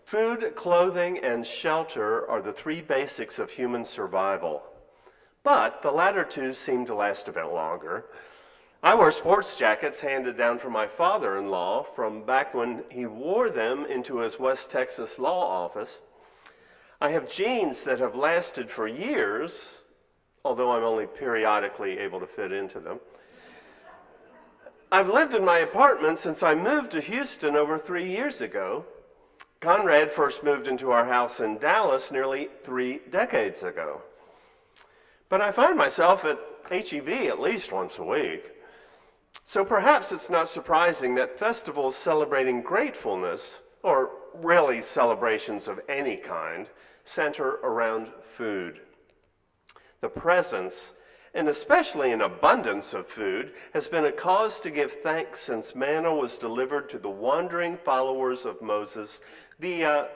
Food, clothing, and shelter are the three basics of human survival. But the latter two seem to last a bit longer. I wear sports jackets handed down from my father-in-law from back when he wore them into his West Texas law office. I have jeans that have lasted for years, although I'm only periodically able to fit into them. I've lived in my apartment since I moved to Houston over 3 years ago. Conrad first moved into our house in Dallas nearly 3 decades ago. But I find myself at H-E-B at least once a week. So perhaps it's not surprising that festivals celebrating gratefulness, or really celebrations of any kind, center around food. The presence, and especially an abundance of food, has been a cause to give thanks since manna was delivered to the wandering followers of Moses via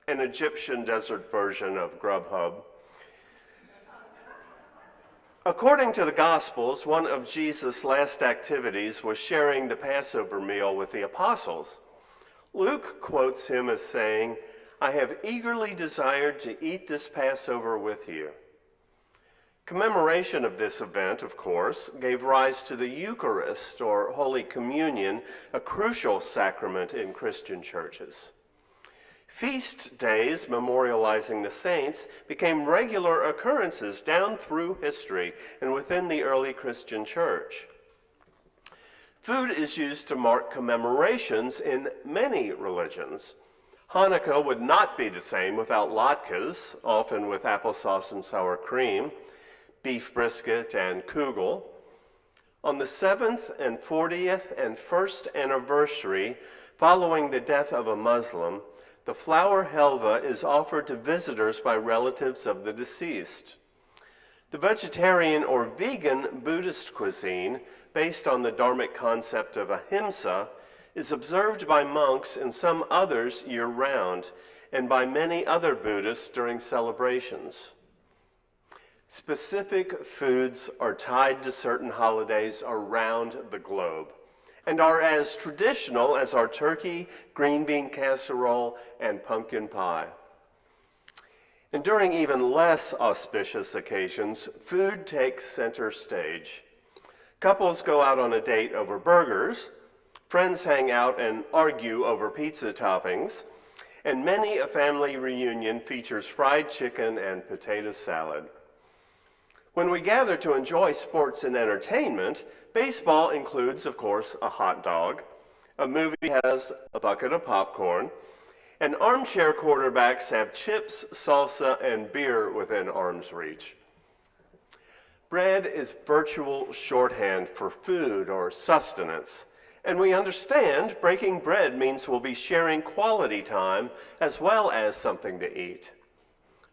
an Egyptian desert version of Grubhub. According to the Gospels, one of Jesus' last activities was sharing the Passover meal with the apostles. Luke quotes him as saying, "I have eagerly desired to eat this Passover with you." Commemoration of this event, of course, gave rise to the Eucharist, or Holy Communion, a crucial sacrament in Christian churches. Feast days memorializing the saints became regular occurrences down through history and within the early Christian church. Food is used to mark commemorations in many religions. Hanukkah would not be the same without latkes, often with applesauce and sour cream, beef brisket, and kugel. On the 7th and 40th and 1st anniversary following the death of a Muslim, the flour helva is offered to visitors by relatives of the deceased. The vegetarian or vegan Buddhist cuisine, based on the Dharmic concept of ahimsa, is observed by monks and some others year-round, and by many other Buddhists during celebrations. Specific foods are tied to certain holidays around the globe and are as traditional as our turkey, green bean casserole, and pumpkin pie. And during even less auspicious occasions, food takes center stage. Couples go out on a date over burgers, friends hang out and argue over pizza toppings, and many a family reunion features fried chicken and potato salad. When we gather to enjoy sports and entertainment, baseball includes, of course, a hot dog, a movie has a bucket of popcorn, and armchair quarterbacks have chips, salsa, and beer within arm's reach. Bread is virtual shorthand for food or sustenance, and we understand breaking bread means we'll be sharing quality time as well as something to eat.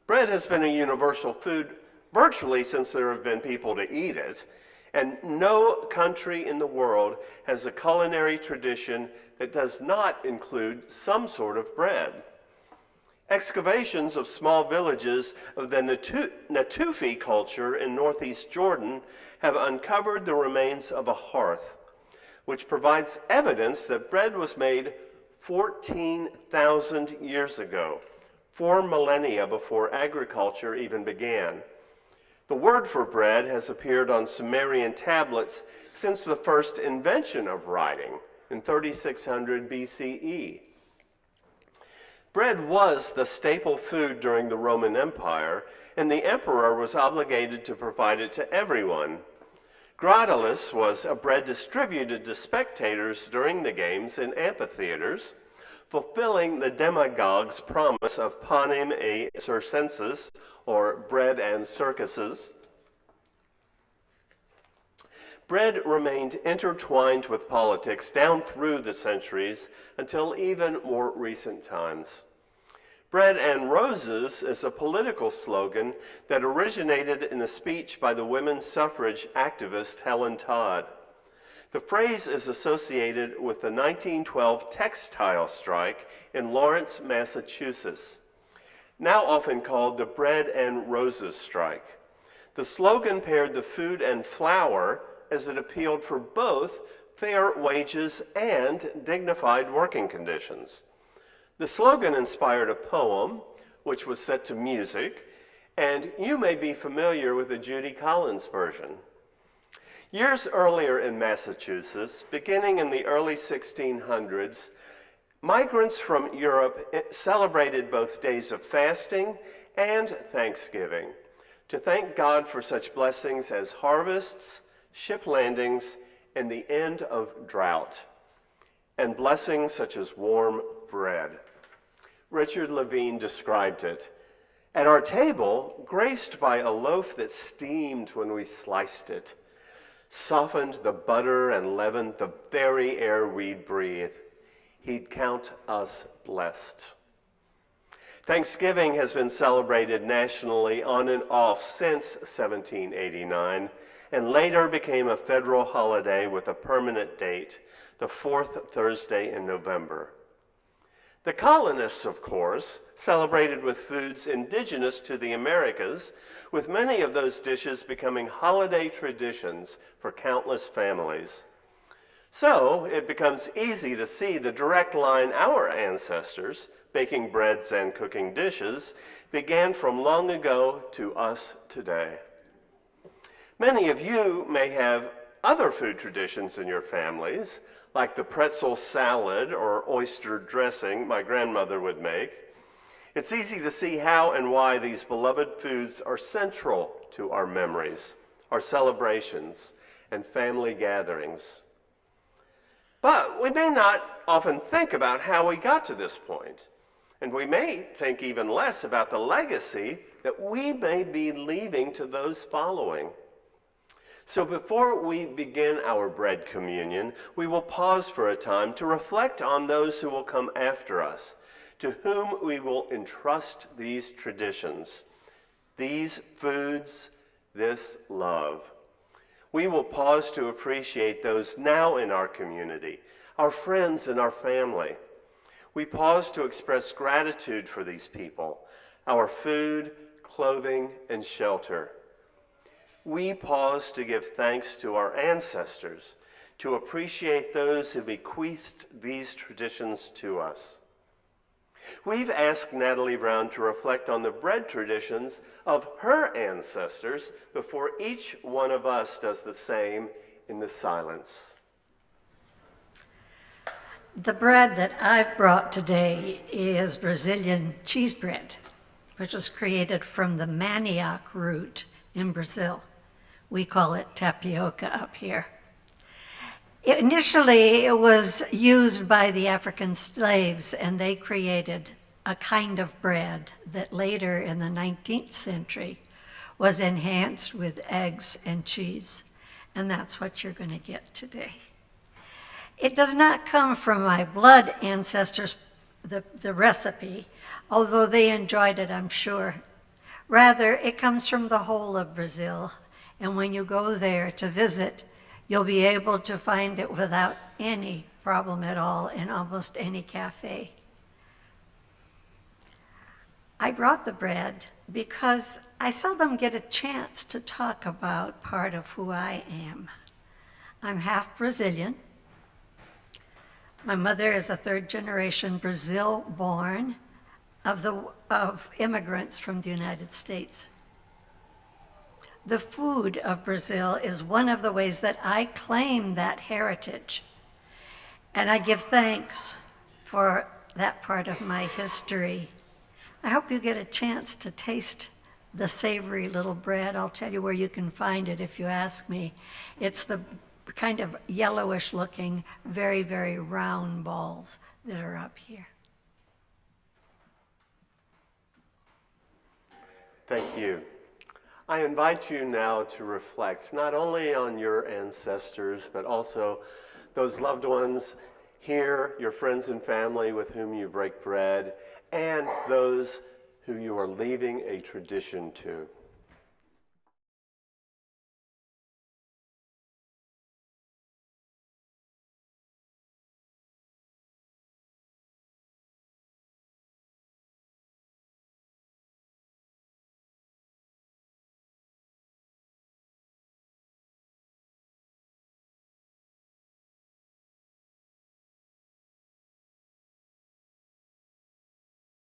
Bread has been a universal food virtually since there have been people to eat it, and no country in the world has a culinary tradition that does not include some sort of bread. Excavations of small villages of the Natufi culture in northeast Jordan have uncovered the remains of a hearth, which provides evidence that bread was made 14,000 years ago, 4 millennia before agriculture even began. The word for bread has appeared on Sumerian tablets since the first invention of writing in 3600 BCE. Bread was the staple food during the Roman Empire, and the emperor was obligated to provide it to everyone. Gradulus was a bread distributed to spectators during the games in amphitheaters, fulfilling the demagogue's promise of panem et circenses, or bread and circuses. Bread remained intertwined with politics down through the centuries until even more recent times. Bread and roses is a political slogan that originated in a speech by the women's suffrage activist Helen Todd. The phrase is associated with the 1912 textile strike in Lawrence, Massachusetts, now often called the Bread and Roses strike. The slogan paired the food and flour as it appealed for both fair wages and dignified working conditions. The slogan inspired a poem, which was set to music, and you may be familiar with the Judy Collins version. Years earlier in Massachusetts, beginning in the early 1600s, migrants from Europe celebrated both days of fasting and Thanksgiving to thank God for such blessings as harvests, ship landings, and the end of drought, and blessings such as warm bread. Richard Levine described it. At our table, graced by a loaf that steamed when we sliced it, softened the butter and leavened the very air we breathe, he'd count us blessed. Thanksgiving has been celebrated nationally on and off since 1789, and later became a federal holiday with a permanent date, the fourth Thursday in November. The colonists, of course, celebrated with foods indigenous to the Americas, with many of those dishes becoming holiday traditions for countless families. So it becomes easy to see the direct line our ancestors, baking breads and cooking dishes, began from long ago to us today. Many of you may have other food traditions in your families, like the pretzel salad or oyster dressing my grandmother would make. It's easy to see how and why these beloved foods are central to our memories, our celebrations, and family gatherings. But we may not often think about how we got to this point, and we may think even less about the legacy that we may be leaving to those following. So before we begin our bread communion, we will pause for a time to reflect on those who will come after us, to whom we will entrust these traditions, these foods, this love. We will pause to appreciate those now in our community, our friends and our family. We pause to express gratitude for these people, our food, clothing, and shelter. We pause to give thanks to our ancestors, to appreciate those who bequeathed these traditions to us. We've asked Natalie Brown to reflect on the bread traditions of her ancestors before each one of us does the same in the silence. The bread that I've brought today is Brazilian cheese bread, which was created from the manioc root in Brazil. We call it tapioca up here. Initially, it was used by the African slaves, and they created a kind of bread that later in the 19th century was enhanced with eggs and cheese. And that's what you're going to get today. It does not come from my blood ancestors, the recipe, although they enjoyed it, I'm sure. Rather, it comes from the whole of Brazil. And when you go there to visit, you'll be able to find it without any problem at all in almost any cafe. I brought the bread because I seldom get a chance to talk about part of who I am. I'm half Brazilian. My mother is a third-generation Brazil-born of immigrants from the United States. The food of Brazil is one of the ways that I claim that heritage. And I give thanks for that part of my history. I hope you get a chance to taste the savory little bread. I'll tell you where you can find it if you ask me. It's the kind of yellowish looking, very, very round balls that are up here. Thank you. I invite you now to reflect not only on your ancestors, but also those loved ones here, your friends and family with whom you break bread, and those who you are leaving a tradition to.